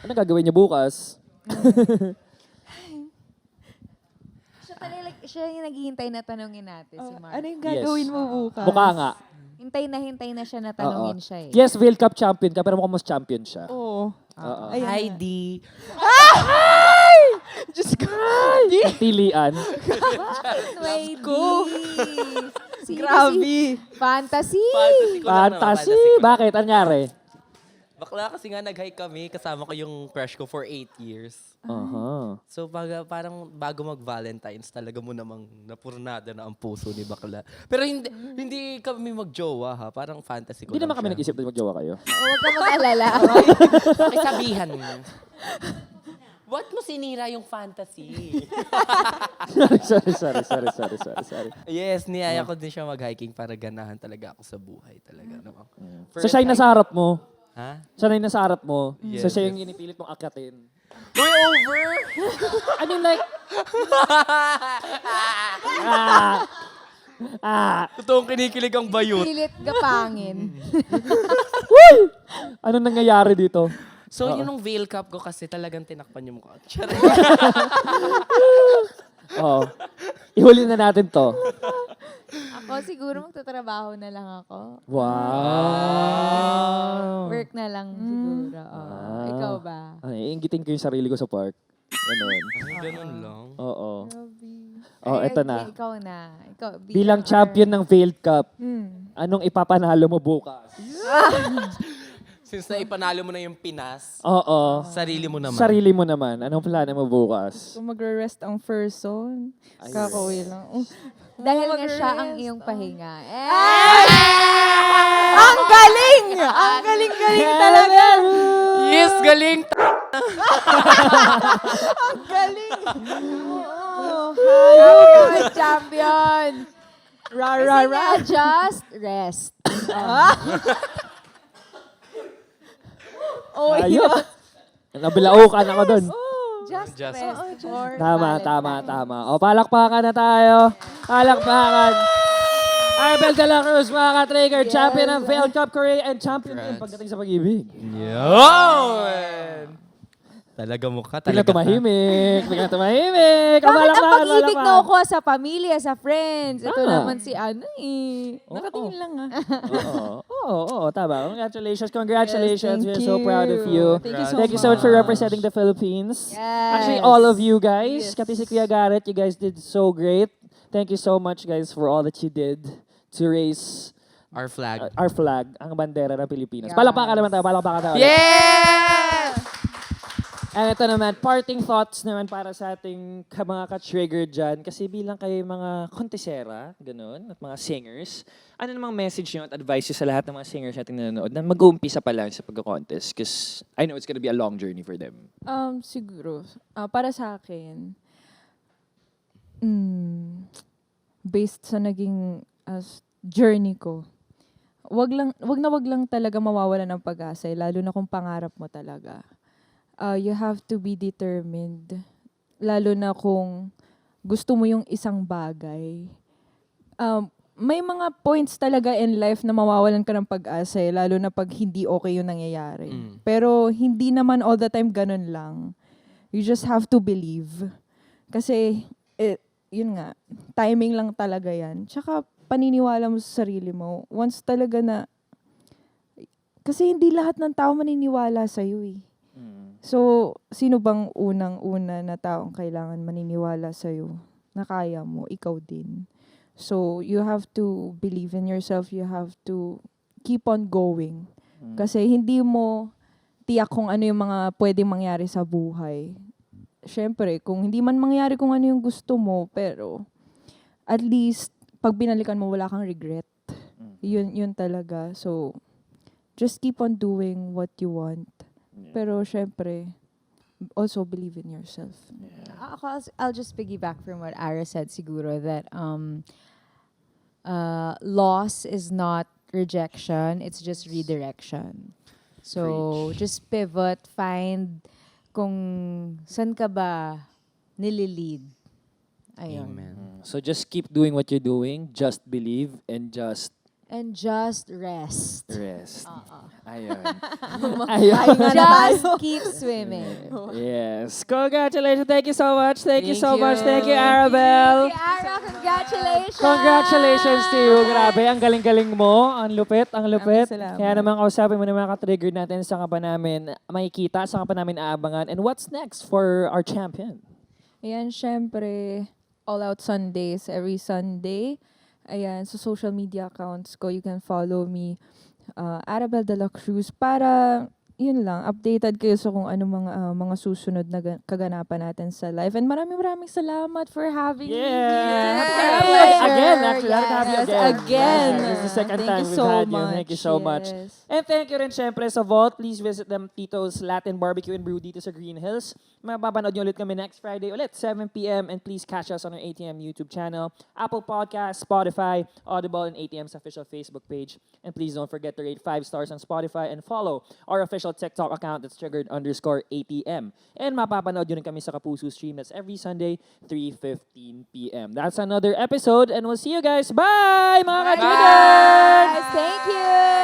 Ano gagawin niya bukas? Siya yung naghihintay na tanungin natin, si Mark. Ano yung gagawin mo bukas? Mukha nga. Hintay na siya na tanungin siya eh. Yes, World Cup champion ka, pero mukhang mas champion siya. Oo. Oo. Ayan. Heidi. Diyos ko. Tilian. Wait, ko. Sino Grabe. Fantasy. Fantasy ko lang naman, Fantasy! fantasy ko lang. Bakit? Ano nangyari? Bakla kasi nga nag-hike kami, kasama ko yung crush ko for 8 years. So parang bago mag-Valentine's, talaga mo namang napurnada na ang puso ni bakla. Pero hindi kami mag-jowa ha, parang fantasy ko Hindi lang naman kami siya. nag-isip na magjowa kayo. Huwag ka mag-alala. Pakisabihan mo. Ba't mo sinira yung fantasy? sorry. Yes, niyaya ko din siya mag-hiking para ganahan talaga ako sa buhay talaga. No? So siya yung nasa harap mo. Ha? Siya na yung nasa harap mo. Yes, So siya yes. yung inipilit mong akatin. Uy, over! I mean like... Totoong kinikilig ang bayot. Pilit gapangin. Anong nangyayari dito? So, yun yung veil cup ko kasi talagang tinakpan yung mukha. Charing. Oo. Ihuli na natin to. Ako siguro magtatrabaho na lang ako. Wow. Work na lang siguro. Ikaw ba? Ay, inggitin ko yung sarili ko sa park. Ganon. Ganun lang. Oo. Grabe. Oh, Ay, eto okay, na. Ikaw na. Ikaw, Bilang champion ng Veiled Cup, Hmm. anong ipapanalo mo bukas? Since na ipanalo mo na yung Pinas, Oo. sarili mo naman. Sarili mo naman. Anong plano mo bukas? Kung magre-rest ang person, kakauwi lang. Dahil nga siya ang iyong pahinga. Ang galing! Ang galing-galing talaga! Yes, galing! Ang galing! Oo. Champion! Champion! Ra, Kasi ra, nga, ra. just rest. Ayun. Nabilaukan ako dun. Just Just rest. for Tama. Valentine's. O, palakpakan na tayo. Palakpakan. Arbel de la Cruz, mga ka-trigger, champion ng Veiled Cup Korea and champion din pagdating sa pag-ibig. Yun! Talaga mukha, Biglang talaga tumahimik. Biglang tumahimik. O, Bakit ang palakpakan, pag-ibig palakpakan. no ko sa pamilya, sa friends? Ito Tama. naman si ano eh. Nakatingin lang ah. Oo, tama. Congratulations. Yes, We're so proud of you. Thank you so Thank you so much for representing the Philippines. Yes. Actually, all of you guys, Yes. Kati si Kuya Garrett, you guys did so great. Thank you so much, guys, for all that you did to raise Our flag. our flag, ang bandera ng Pilipinas. Yes. Palakpakan naman tayo, palakpakan tayo. Yeah! And ito naman, parting thoughts naman para sa ating mga ka-trigger dyan. Kasi bilang kayo mga kontesera, ganun, at mga singers, ano namang message nyo at advice nyo sa lahat ng mga singers natin nanonood na mag-uumpisa pa lang sa pagka-contest? Because I know it's gonna be a long journey for them. Siguro, para sa akin, based sa naging journey ko, wag lang talaga mawawalan ng pag-asa, lalo na kung pangarap mo talaga. You have to be determined, lalo na kung gusto mo yung isang bagay. May mga points talaga in life na mawawalan ka ng pag-asa, lalo na pag hindi okay yung nangyayari. Pero hindi naman all the time ganun lang. You just have to believe. Kasi, yun nga, timing lang talaga yan. Tsaka, paniniwala mo sa sarili mo. Once talaga na, kasi hindi lahat ng tao maniniwala sa'yo eh. So, sino bang unang-una na taong kailangan maniniwala sa'yo na kaya mo? Ikaw din. So, you have to believe in yourself. You have to keep on going. Kasi hindi mo tiyak kung ano yung mga pwedeng mangyari sa buhay. Siyempre, kung hindi man mangyari kung ano yung gusto mo, pero at least, pag binalikan mo, wala kang regret. Yun talaga. So, just keep on doing what you want. Pero syempre, also believe in yourself. I'll just piggyback from what Ara said siguro that loss is not rejection, it's just redirection. So, just pivot, find kung saan ka ba nililid. Ayun. Amen. So just keep doing what you're doing, just believe, and just And just rest. Rest. Ayun. Just keep swimming. Yes. Congratulations. Thank you so much. Thank you so Thank much. you. Thank you, Arabelle. Ara, congratulations! Congratulations to you. Grabe, ang galing-galing mo. Ang lupit, ang lupit. Maraming salamat. Kaya naman kausapin mo na mga ka-trigger natin sa pa namin makikita, sa pa namin aabangan. And what's next for our champion? Ayan, syempre, All Out Sundays, every Sunday. Ayan, sa social media accounts ko, you can follow me, Arabelle de la Cruz, para, yun lang, updated kayo sa kung ano mga susunod na kaganapan natin sa live. And maraming salamat for having me Yeah. here. Again, actually, happy to have you Yes, again. again. Yeah, this is the second Thank time you we've so had you. much. Thank you so much. Yes. And thank you rin syempre sa Vault. Please visit them, Tito's Latin Barbecue and Brew dito sa Green Hills. Mapapanood nyo ulit kami next Friday ulit, 7 p.m. And please catch us on our ATM YouTube channel, Apple Podcasts, Spotify, Audible, and ATM's official Facebook page. And please don't forget to rate 5 stars on Spotify and follow our official TikTok account that's triggered_ATM. And mapapanood nyo rin kami sa Kapuso stream. That's every Sunday, 3:15 p.m. That's another episode and we'll see you guys. Bye, mga ka-triggers! Guys, thank you!